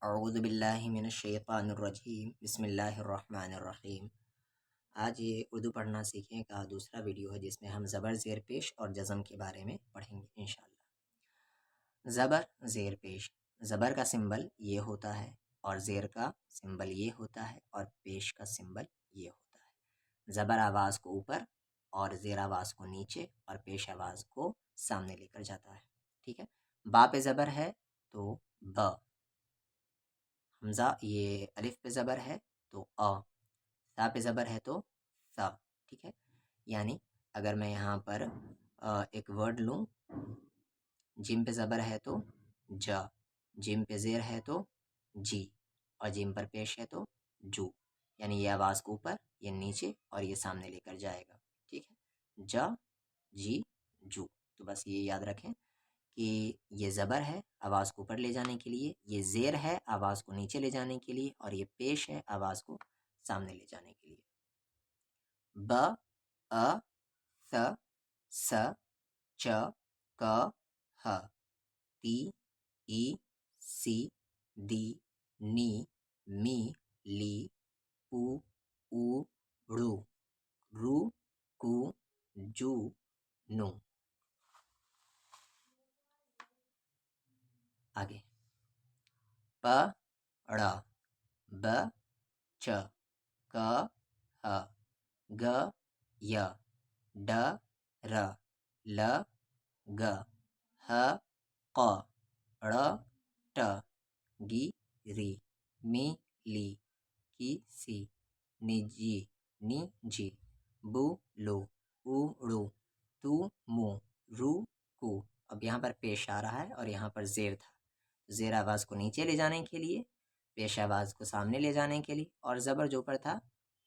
اعوذ باللہ من الشیطان الرجیم بسم اللہ الرحمن الرحیم۔ آج یہ اردو پڑھنا سیکھنے کا دوسرا ویڈیو ہے جس میں ہم زبر، زیر پیش اور جزم کے بارے میں پڑھیں گے انشاءاللہ۔ زبر، زیر پیش۔ زبر کا سمبل یہ ہوتا ہے اور زیر کا سمبل یہ ہوتا ہے اور پیش کا سمبل یہ ہوتا ہے۔ زبر آواز کو اوپر اور زیر آواز کو نیچے اور پیش آواز کو سامنے لے کر جاتا ہے، ٹھیک ہے۔ با پہ زبر ہے تو ب، حمزہ یہ الف پہ زبر ہے تو آ، تا پہ زبر ہے تو سا، ٹھیک ہے۔ یعنی اگر میں یہاں پر ایک ورڈ لوں، جیم پہ زبر ہے تو جا، جیم پہ زیر ہے تو جی، اور جیم پر پیش ہے تو جو، یعنی یہ آواز کو اوپر، یہ نیچے اور یہ سامنے لے کر جائے گا، ٹھیک ہے۔ جا، جی، جو۔ تو بس یہ یاد رکھیں کہ یہ زبر ہے آواز کو اوپر لے جانے کے لیے، یہ زیر ہے آواز کو نیچے لے جانے کے لیے، اور یہ پیش ہے آواز کو سامنے لے جانے کے لیے۔ ب، ا، ث، س، چ، ک، ہ، تی، ای، سی، دی، نی، می، لی، پو، او، ڑو، رو، کو، جو، نو۔ آگے پ، ڑ، ب، چ، ک، ہ، گ، ی، ڈ، ر، ل، گ، ہ، ق، ڑ، ٹ، گی، ری، می، لی، کی، سی، نی، جی، نی، جی، بو، لو، او، ڑو، تو، مو، رو، کو۔ اب یہاں پر پیش آ رہا ہے اور یہاں پر زیر تھا، زیر آواز کو نیچے لے جانے کے لیے، پیش آواز کو سامنے لے جانے کے لیے، اور زبر جو پر تھا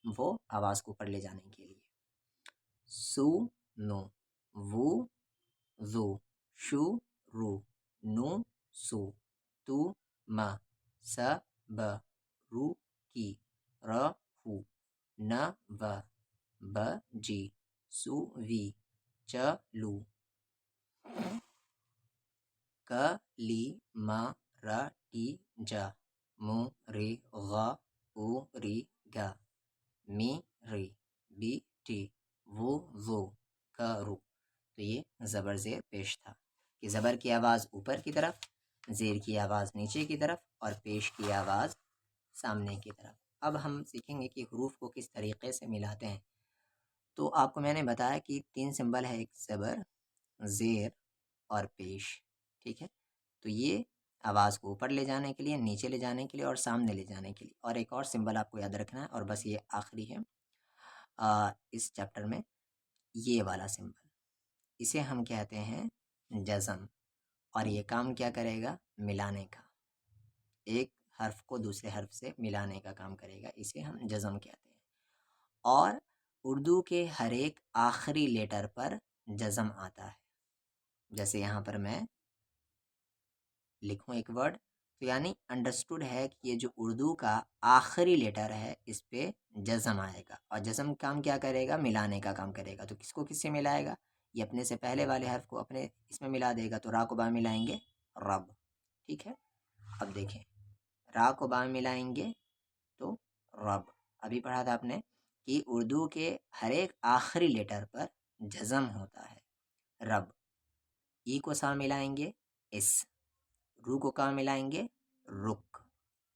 وہ آواز کو اوپر لے جانے کے لیے۔ سو، نو، وو، زو، شو، رو، نو، سو، تو، م، س، ب، رو، کی، ر، ہو، ن، و، ب، جی، سو، وی، چ، لو، ک، لی، م، ر، ٹی، ج، مو، ری، غ، او، ری، گ، می، ری، بی، ٹی، وو، زو، ک، رو۔ تو یہ زبر زیر پیش تھا کہ زبر کی آواز اوپر کی طرف، زیر کی آواز نیچے کی طرف اور پیش کی آواز سامنے کی طرف۔ اب ہم سیکھیں گے کہ حروف کو کس طریقے سے ملاتے ہیں۔ تو آپ کو میں نے بتایا کہ 3 سمبل ہے، ایک زبر، زیر اور پیش، ٹھیک ہے۔ تو یہ آواز کو اوپر لے جانے کے لیے، نیچے لے جانے کے لیے اور سامنے لے جانے کے لیے۔ اور ایک اور سمبل آپ کو یاد رکھنا ہے، اور بس یہ آخری ہے اس چیپٹر میں، یہ والا سمبل، اسے ہم کہتے ہیں جزم، اور یہ کام کیا کرے گا؟ ملانے کا، ایک حرف کو دوسرے حرف سے ملانے کا کام کرے گا، اسے ہم جزم کہتے ہیں۔ اور اردو کے ہر ایک آخری لیٹر پر جزم آتا ہے۔ جیسے یہاں پر میں لکھوں ایک ورڈ، تو یعنی انڈرسٹوڈ ہے کہ یہ جو اردو کا آخری لیٹر ہے اس پہ جزم آئے گا، اور جزم کام کیا کرے گا؟ ملانے کا کام کرے گا۔ تو کس کو کس سے ملائے گا؟ یہ اپنے سے پہلے والے حرف کو اپنے اس میں ملا دے گا، تو را کو با ملائیں گے رب، ٹھیک ہے۔ اب دیکھیں، را کو با ملائیں گے تو رب، ابھی پڑھا تھا آپ نے کہ اردو کے ہر ایک آخری لیٹر پر جزم ہوتا ہے۔ رب، ای کو سا ملائیں گے اس، رو کو کا ملائیں گے رک،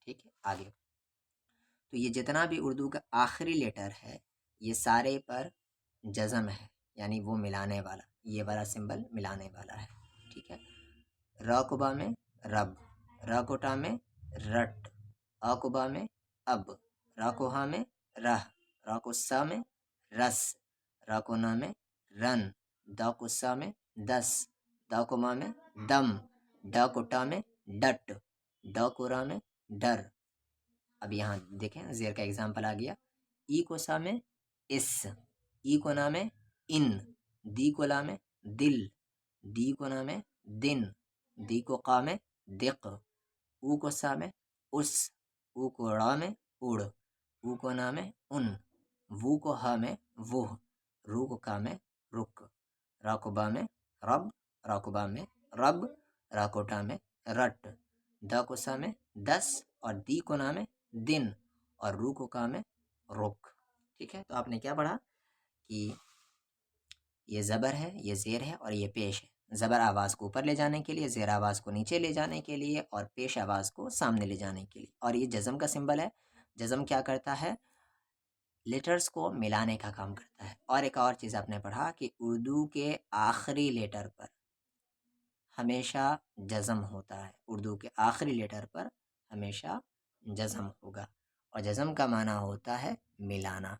ٹھیک ہے۔ آگے تو یہ جتنا بھی اردو کا آخری لیٹر ہے یہ سارے پر جزم ہے، یعنی وہ ملانے والا، یہ والا سمبل ملانے والا ہے، ٹھیک ہے۔ را کو با میں رب، را کو ٹا میں رٹ، آ کو با میں اب، را کو ہا میں رہ، را کو سا میں رس، را کو نا میں رن، دا کو سا میں دس، دا کو ما میں دم، ڈا کو ٹا میں ڈٹ، ڈا کو را میں ڈر۔ اب یہاں دیکھیں زیر کا اگزامپل آ گیا، ای کو سا میں اس، ای کو نا میں ان، دی کو لا میں دل، دی کو نا میں دن، دی کو قا میں دق، او کو سا میں اس، او کو ڑا میں اڑ، او کو نا میں ان، وو کو ہا میں وہ، رو کو کا میں رک، را کو با میں رب، را کو با میں رب، را کو ٹا میں رٹ، دا کو سا میں 10 اور دی کو نام ہے دن اور رو کو کام ہے رک. ٹھیک ہے، تو آپ نے کیا پڑھا کہ یہ زبر ہے، یہ زیر ہے اور یہ پیش ہے. زبر آواز کو اوپر لے جانے کے لیے، زیر آواز کو نیچے لے جانے کے لیے اور پیش آواز کو سامنے لے جانے کے لیے. اور یہ جزم کا سمبل ہے. جزم کیا کرتا ہے؟ لیٹرز کو ملانے کا کام کرتا ہے. اور ایک اور چیز آپ نے پڑھا کہ اردو کے آخری لیٹر پر ہمیشہ جزم ہوتا ہے. اردو کے آخری لیٹر پر ہمیشہ جزم ہوگا اور جزم کا معنی ہوتا ہے ملانا.